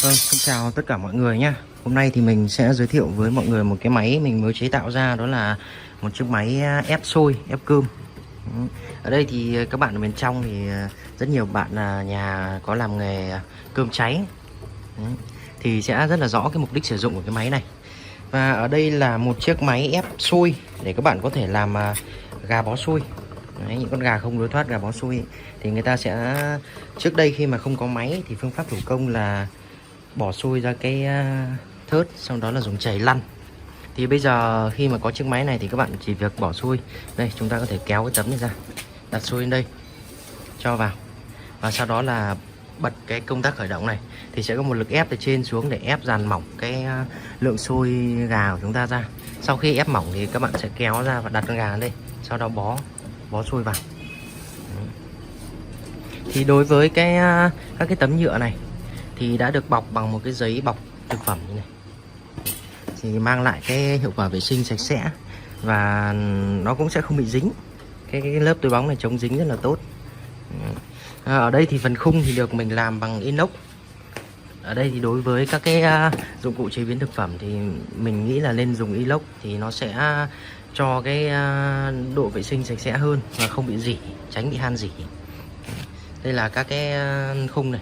Vâng, xin chào tất cả mọi người nhé. Hôm nay thì mình sẽ giới thiệu với mọi người một cái máy mình mới chế tạo ra, đó là một chiếc máy ép xôi, ép cơm. Ở đây thì các bạn ở bên trong thì rất nhiều bạn là nhà có làm nghề cơm cháy. Thì sẽ rất là rõ cái mục đích sử dụng của cái máy này. Và ở đây là một chiếc máy ép xôi để các bạn có thể làm gà bó xôi. Đấy, những con gà không lối thoát, gà bó xôi ấy, thì người ta sẽ trước đây khi mà không có máy thì phương pháp thủ công là bỏ xôi ra cái thớt, sau đó là dùng chày lăn. Thì bây giờ khi mà có chiếc máy này thì các bạn chỉ việc bỏ xôi. Đây, chúng ta có thể kéo cái tấm này ra, đặt xôi lên đây, cho vào, và sau đó là bật cái công tắc khởi động này, thì sẽ có một lực ép từ trên xuống để ép dàn mỏng cái lượng xôi gà của chúng ta ra. Sau khi ép mỏng thì các bạn sẽ kéo ra và đặt con gà lên đây, sau đó bó xôi vào. Thì đối với các cái tấm nhựa này thì đã được bọc bằng một cái giấy bọc thực phẩm như này, thì mang lại cái hiệu quả vệ sinh sạch sẽ và nó cũng sẽ không bị dính. Cái lớp túi bóng này chống dính rất là tốt. Ở đây thì phần khung thì được mình làm bằng inox. Ở đây thì đối với các cái dụng cụ chế biến thực phẩm thì mình nghĩ là nên dùng inox, thì nó sẽ cho cái độ vệ sinh sạch sẽ hơn và không bị rỉ, tránh bị han rỉ. Đây là các cái khung này.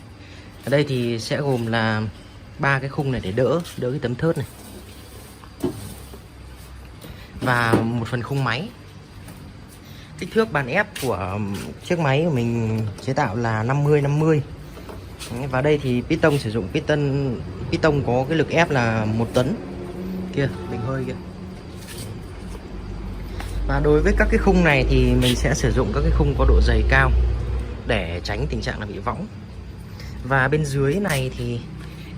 Ở đây thì sẽ gồm là 3 cái khung này để đỡ cái tấm thớt này, và một phần khung máy. Kích thước bàn ép của chiếc máy của mình chế tạo là 50-50. Và đây thì piston sử dụng piston có cái lực ép là 1 tấn. Kia, bình hơi kia. Và đối với các cái khung này thì mình sẽ sử dụng các cái khung có độ dày cao để tránh tình trạng là bị võng. Và bên dưới này thì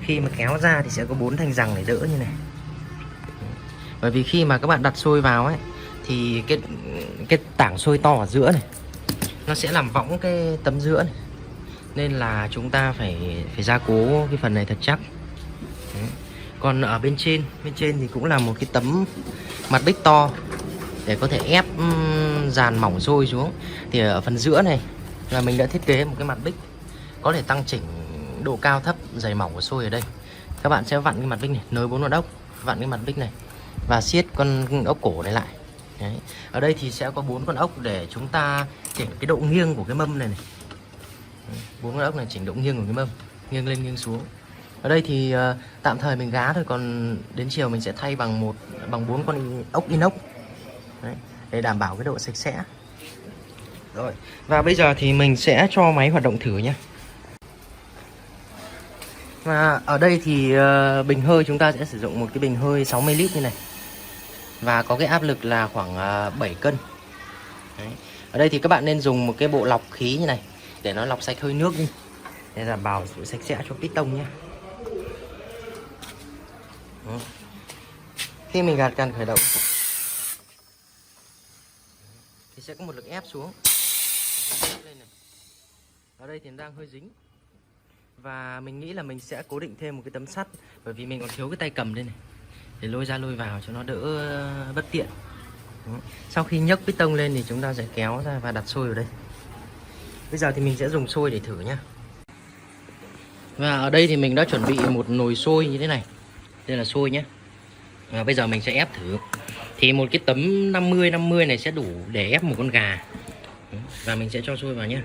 khi mà kéo ra thì sẽ có 4 thanh rằng để đỡ như này. Bởi vì khi mà các bạn đặt xôi vào ấy thì cái tảng xôi to ở giữa này nó sẽ làm võng cái tấm giữa này, nên là chúng ta phải gia cố cái phần này thật chắc. Đấy. Còn ở bên trên thì cũng là một cái tấm mặt bích to để có thể ép dàn mỏng xôi xuống. Thì ở phần giữa này là mình đã thiết kế một cái mặt bích có thể tăng chỉnh độ cao thấp dày mỏng của xôi ở đây. Các bạn sẽ vặn cái mặt bích này, nối 4 con ốc, vặn cái mặt bích này và siết con ốc cổ này lại. Đấy. Ở đây thì sẽ có 4 con ốc để chúng ta chỉnh cái độ nghiêng của cái mâm này, 4 con ốc này chỉnh độ nghiêng của cái mâm, nghiêng lên nghiêng xuống. Ở đây thì tạm thời mình gá thôi, còn đến chiều mình sẽ thay bằng 4 con ốc inox. Đấy, để đảm bảo cái độ sạch sẽ. Rồi, và bây giờ thì mình sẽ cho máy hoạt động thử nhé. Và ở đây thì bình hơi chúng ta sẽ sử dụng một cái bình hơi 60 lít như này, và có cái áp lực là khoảng 7 cân. Đấy. Ở đây thì các bạn nên dùng một cái bộ lọc khí như này để nó lọc sạch hơi nước đi, để đảm bảo sự sạch sẽ cho piston nhé. Khi mình gạt cần khởi động thì sẽ có một lực ép xuống. Ở đây thì đang hơi dính, và mình nghĩ là mình sẽ cố định thêm một cái tấm sắt, bởi vì mình còn thiếu cái tay cầm đây này, để lôi ra lôi vào cho nó đỡ bất tiện. Sau khi nhấc piston lên thì chúng ta sẽ kéo ra và đặt xôi ở đây. Bây giờ thì mình sẽ dùng xôi để thử nhá. Và ở đây thì mình đã chuẩn bị một nồi xôi như thế này. Đây là xôi nhé. Và bây giờ mình sẽ ép thử. Thì một cái tấm 50-50 này sẽ đủ để ép một con gà. Và mình sẽ cho xôi vào nhé.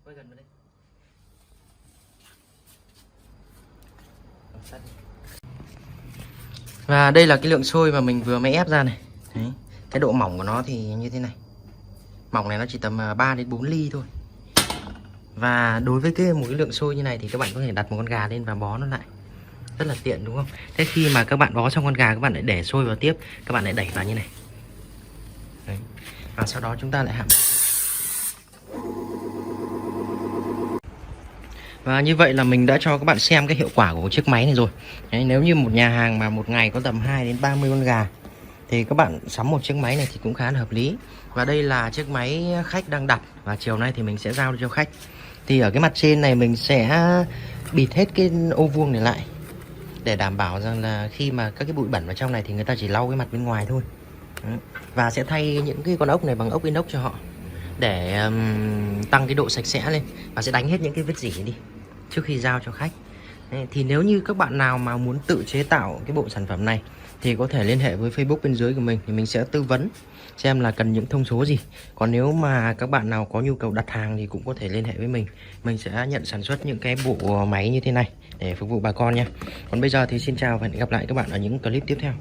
Quay gần vào đây. Và đây là cái lượng xôi mà mình vừa mới ép ra này. Đấy. Cái độ mỏng của nó thì như thế này. Mỏng này nó chỉ tầm 3 đến 4 ly thôi. Và đối với một cái lượng xôi như này thì các bạn có thể đặt một con gà lên và bó nó lại. Rất là tiện đúng không? Thế khi mà các bạn bó xong con gà, các bạn lại để xôi vào tiếp, các bạn lại đẩy vào như này. Đấy. Và sau đó chúng ta lại hãm. Và như vậy là mình đã cho các bạn xem cái hiệu quả của chiếc máy này rồi. Đấy, nếu như một nhà hàng mà một ngày có tầm 2 đến 30 con gà thì các bạn sắm một chiếc máy này thì cũng khá là hợp lý. Và đây là chiếc máy khách đang đặt, và chiều nay thì mình sẽ giao cho khách. Thì ở cái mặt trên này mình sẽ bịt hết cái ô vuông này lại. để đảm bảo rằng là khi mà các cái bụi bẩn vào trong này thì người ta chỉ lau cái mặt bên ngoài thôi. Và sẽ thay những cái con ốc này bằng ốc inox cho họ để tăng cái độ sạch sẽ lên, và sẽ đánh hết những cái vết rỉ đi trước khi giao cho khách. Thì nếu như các bạn nào mà muốn tự chế tạo cái bộ sản phẩm này thì có thể liên hệ với Facebook bên dưới của mình, thì mình sẽ tư vấn xem là cần những thông số gì. Còn nếu mà các bạn nào có nhu cầu đặt hàng thì cũng có thể liên hệ với mình sẽ nhận sản xuất những cái bộ máy như thế này để phục vụ bà con nha. Còn bây giờ thì xin chào và hẹn gặp lại các bạn ở những clip tiếp theo.